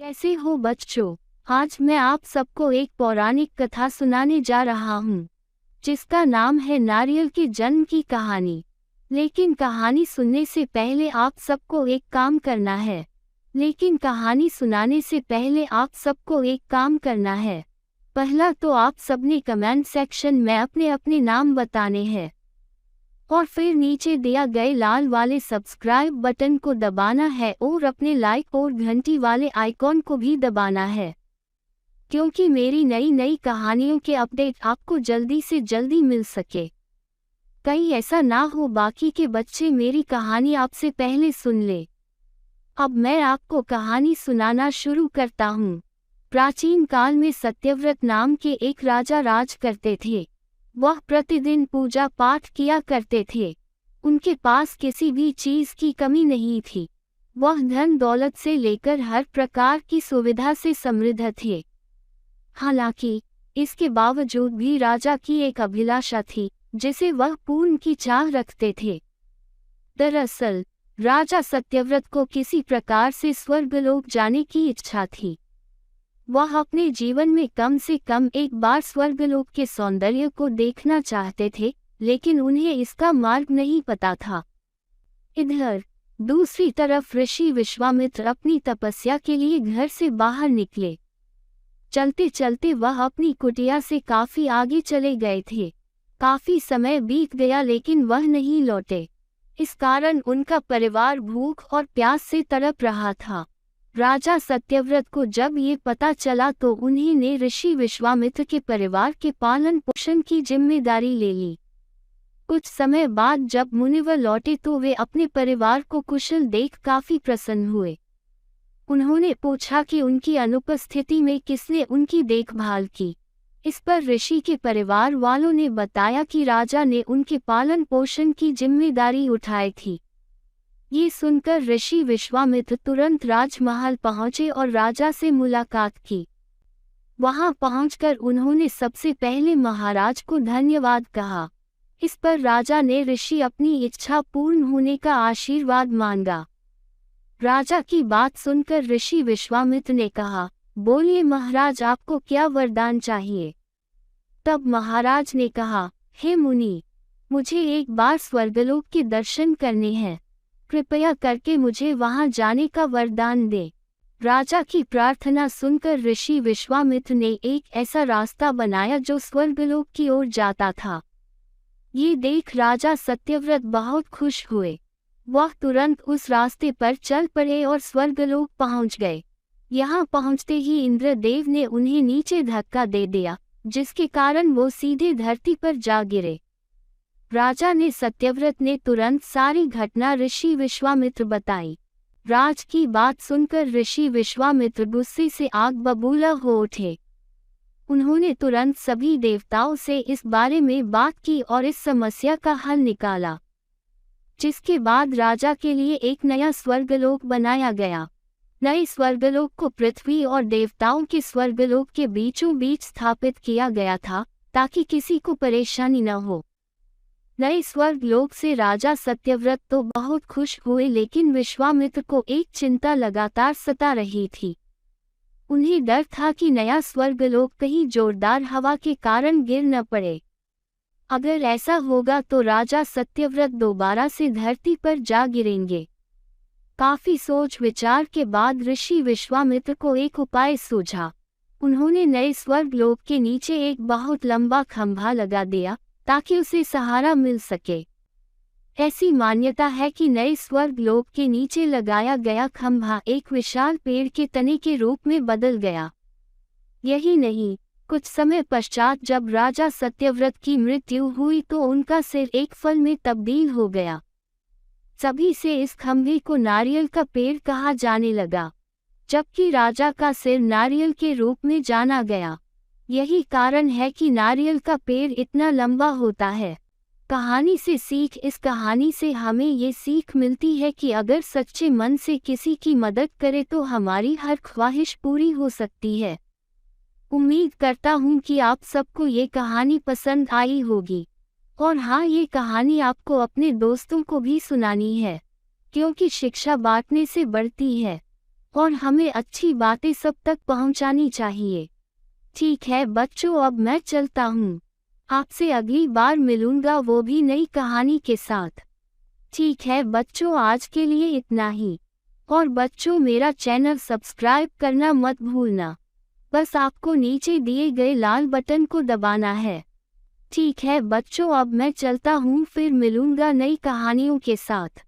कैसे हो बच्चों। आज मैं आप सबको एक पौराणिक कथा सुनाने जा रहा हूँ जिसका नाम है नारियल के जन्म की कहानी। लेकिन कहानी सुनने से पहले आप सबको एक काम करना है। पहला तो आप सबने कमेंट सेक्शन में अपने अपने नाम बताने हैं और फिर नीचे दिया गए लाल वाले सब्सक्राइब बटन को दबाना है और अपने लाइक और घंटी वाले आइकॉन को भी दबाना है, क्योंकि मेरी नई नई कहानियों के अपडेट आपको जल्दी से जल्दी मिल सके। कहीं ऐसा ना हो बाकी के बच्चे मेरी कहानी आपसे पहले सुन ले। अब मैं आपको कहानी सुनाना शुरू करता हूँ। प्राचीन काल में सत्यव्रत नाम के एक राजा राज करते थे। वह प्रतिदिन पूजा पाठ किया करते थे। उनके पास किसी भी चीज की कमी नहीं थी। वह धन दौलत से लेकर हर प्रकार की सुविधा से समृद्ध थे। हालांकि इसके बावजूद भी राजा की एक अभिलाषा थी जिसे वह पूर्ण की चाह रखते थे। दरअसल राजा सत्यव्रत को किसी प्रकार से स्वर्गलोक जाने की इच्छा थी। वह अपने जीवन में कम से कम एक बार स्वर्गलोक के सौंदर्य को देखना चाहते थे, लेकिन उन्हें इसका मार्ग नहीं पता था। इधर दूसरी तरफ ऋषि विश्वामित्र अपनी तपस्या के लिए घर से बाहर निकले। चलते चलते वह अपनी कुटिया से काफी आगे चले गए थे। काफी समय बीत गया लेकिन वह नहीं लौटे। इस कारण उनका परिवार भूख और प्यास से तड़प रहा था। राजा सत्यव्रत को जब ये पता चला तो उन्होंने ऋषि विश्वामित्र के परिवार के पालन पोषण की जिम्मेदारी ले ली। कुछ समय बाद जब मुनिवर लौटे तो वे अपने परिवार को कुशल देख काफी प्रसन्न हुए। उन्होंने पूछा कि उनकी अनुपस्थिति में किसने उनकी देखभाल की। इस पर ऋषि के परिवार वालों ने बताया कि राजा ने उनके पालन पोषण की जिम्मेदारी उठाई थी। ये सुनकर ऋषि विश्वामित्र तुरंत राजमहल पहुंचे और राजा से मुलाकात की। वहां पहुंचकर उन्होंने सबसे पहले महाराज को धन्यवाद कहा। इस पर राजा ने ऋषि अपनी इच्छा पूर्ण होने का आशीर्वाद मांगा। राजा की बात सुनकर ऋषि विश्वामित्र ने कहा, बोलिए महाराज, आपको क्या वरदान चाहिए। तब महाराज ने कहा, हे मुनि, मुझे एक बार स्वर्गलोक के दर्शन करने हैं। कृपया करके मुझे वहां जाने का वरदान दे। राजा की प्रार्थना सुनकर ऋषि विश्वामित्र ने एक ऐसा रास्ता बनाया जो स्वर्गलोक की ओर जाता था। ये देख राजा सत्यव्रत बहुत खुश हुए। वह तुरंत उस रास्ते पर चल पड़े और स्वर्गलोक पहुंच गए। यहाँ पहुंचते ही इंद्रदेव ने उन्हें नीचे धक्का दे दिया, जिसके कारण वो सीधे धरती पर जा गिरे। राजा ने सत्यव्रत ने तुरंत सारी घटना ऋषि विश्वामित्र बताई। राज की बात सुनकर ऋषि विश्वामित्र गुस्से से आग बबूला हो उठे। उन्होंने तुरंत सभी देवताओं से इस बारे में बात की और इस समस्या का हल निकाला, जिसके बाद राजा के लिए एक नया स्वर्गलोक बनाया गया। नए स्वर्गलोक को पृथ्वी और देवताओं के स्वर्गलोक के बीचों बीच स्थापित किया गया था ताकि किसी को परेशानी न हो। नए स्वर्गलोक से राजा सत्यव्रत तो बहुत खुश हुए, लेकिन विश्वामित्र को एक चिंता लगातार सता रही थी। उन्हें डर था कि नया स्वर्गलोक कहीं जोरदार हवा के कारण गिर न पड़े। अगर ऐसा होगा तो राजा सत्यव्रत दोबारा से धरती पर जा गिरेंगे। काफी सोच विचार के बाद ऋषि विश्वामित्र को एक उपाय सूझा। उन्होंने नए स्वर्गलोक के नीचे एक बहुत लंबा खंभा लगा दिया ताकि उसे सहारा मिल सके। ऐसी मान्यता है कि नए स्वर्गलोक के नीचे लगाया गया खंभा एक विशाल पेड़ के तने के रूप में बदल गया। यही नहीं, कुछ समय पश्चात जब राजा सत्यव्रत की मृत्यु हुई तो उनका सिर एक फल में तब्दील हो गया। सभी से इस खंभे को नारियल का पेड़ कहा जाने लगा, जबकि राजा का सिर नारियल के रूप में जाना गया। यही कारण है कि नारियल का पेड़ इतना लंबा होता है। कहानी से सीख। इस कहानी से हमें ये सीख मिलती है कि अगर सच्चे मन से किसी की मदद करें तो हमारी हर ख्वाहिश पूरी हो सकती है। उम्मीद करता हूँ कि आप सबको ये कहानी पसंद आई होगी। और हाँ, ये कहानी आपको अपने दोस्तों को भी सुनानी है, क्योंकि शिक्षा बांटने से बढ़ती है। और हमें अच्छी बातें सब तक पहुंचानी चाहिए। ठीक है बच्चों, अब मैं चलता हूँ। आपसे अगली बार मिलूंगा, वो भी नई कहानी के साथ। ठीक है बच्चों, आज के लिए इतना ही। और बच्चों, मेरा चैनल सब्सक्राइब करना मत भूलना। बस आपको नीचे दिए गए लाल बटन को दबाना है। ठीक है बच्चों, अब मैं चलता हूँ, फिर मिलूंगा नई कहानियों के साथ।